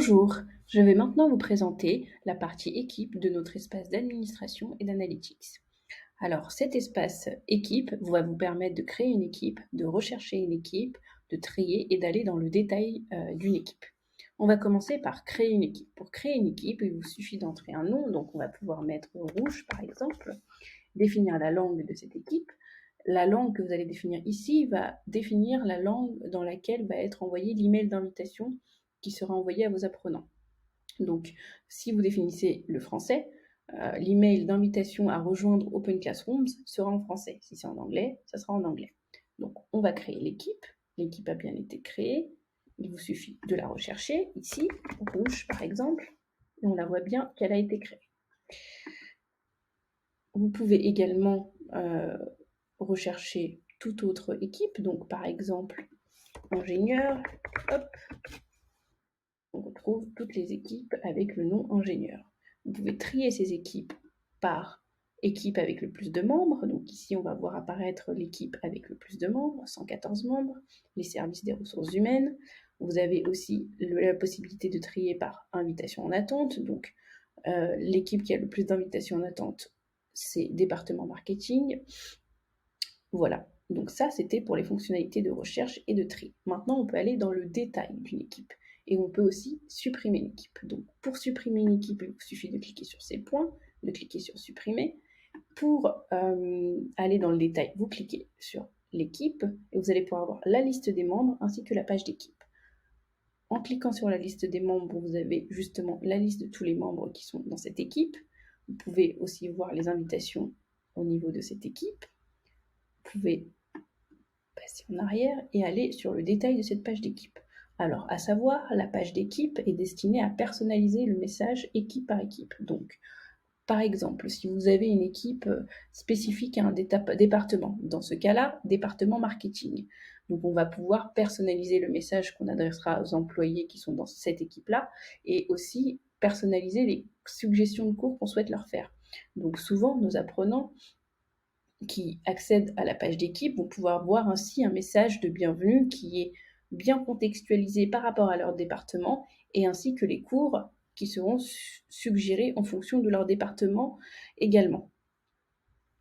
Bonjour, je vais maintenant vous présenter la partie équipe de notre espace d'administration et d'analytics. Alors, cet espace équipe va vous permettre de créer une équipe, de rechercher une équipe, de trier et d'aller dans le détail d'une équipe. On va commencer par créer une équipe. Pour créer une équipe, il vous suffit d'entrer un nom, donc on va pouvoir mettre rouge par exemple, définir la langue de cette équipe. La langue que vous allez définir ici va définir la langue dans laquelle va être envoyé l'email d'invitation qui sera envoyé à vos apprenants. Donc, si vous définissez le français, l'email d'invitation à rejoindre Open Classrooms sera en français. Si c'est en anglais, ça sera en anglais. Donc, on va créer l'équipe. L'équipe a bien été créée. Il vous suffit de la rechercher, ici, rouge par exemple, et on la voit bien qu'elle a été créée. Vous pouvez également rechercher toute autre équipe, donc par exemple ingénieur, hop, on retrouve toutes les équipes avec le nom ingénieur. Vous pouvez trier ces équipes par équipe avec le plus de membres. Donc ici, on va voir apparaître l'équipe avec le plus de membres, 114 membres, les services des ressources humaines. Vous avez aussi la possibilité de trier par invitation en attente. Donc l'équipe qui a le plus d'invitations en attente, c'est département marketing. Voilà. Donc ça, c'était pour les fonctionnalités de recherche et de tri. Maintenant, on peut aller dans le détail d'une équipe. Et on peut aussi supprimer une équipe. Donc pour supprimer une équipe, il vous suffit de cliquer sur ces points, de cliquer sur supprimer. Pour aller dans le détail, vous cliquez sur l'équipe et vous allez pouvoir voir la liste des membres ainsi que la page d'équipe. En cliquant sur la liste des membres, vous avez justement la liste de tous les membres qui sont dans cette équipe. Vous pouvez aussi voir les invitations au niveau de cette équipe. Vous pouvez passer en arrière et aller sur le détail de cette page d'équipe. Alors, à savoir, la page d'équipe est destinée à personnaliser le message équipe par équipe. Donc, par exemple, si vous avez une équipe spécifique à un département, dans ce cas-là, département marketing. Donc, on va pouvoir personnaliser le message qu'on adressera aux employés qui sont dans cette équipe-là et aussi personnaliser les suggestions de cours qu'on souhaite leur faire. Donc, souvent, nos apprenants qui accèdent à la page d'équipe vont pouvoir voir ainsi un message de bienvenue qui est bien contextualisé par rapport à leur département et ainsi que les cours qui seront suggérés en fonction de leur département également.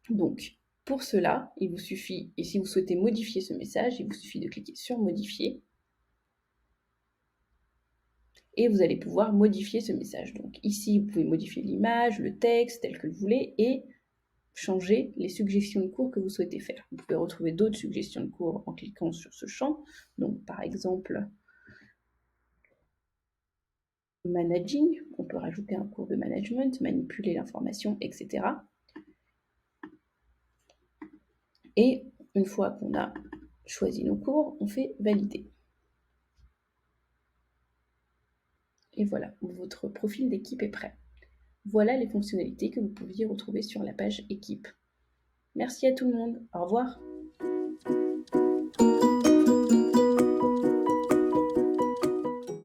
Donc, pour cela, il vous suffit, et si vous souhaitez modifier ce message, il vous suffit de cliquer sur modifier et vous allez pouvoir modifier ce message. Donc ici, vous pouvez modifier l'image, le texte tel que vous voulez et changer les suggestions de cours que vous souhaitez faire. Vous pouvez retrouver d'autres suggestions de cours en cliquant sur ce champ. Donc, par exemple, managing, on peut rajouter un cours de management, manipuler l'information, etc. Et une fois qu'on a choisi nos cours, on fait valider. Et voilà, votre profil d'équipe est prêt. Voilà les fonctionnalités que vous pouviez retrouver sur la page équipe. Merci à tout le monde. Au revoir.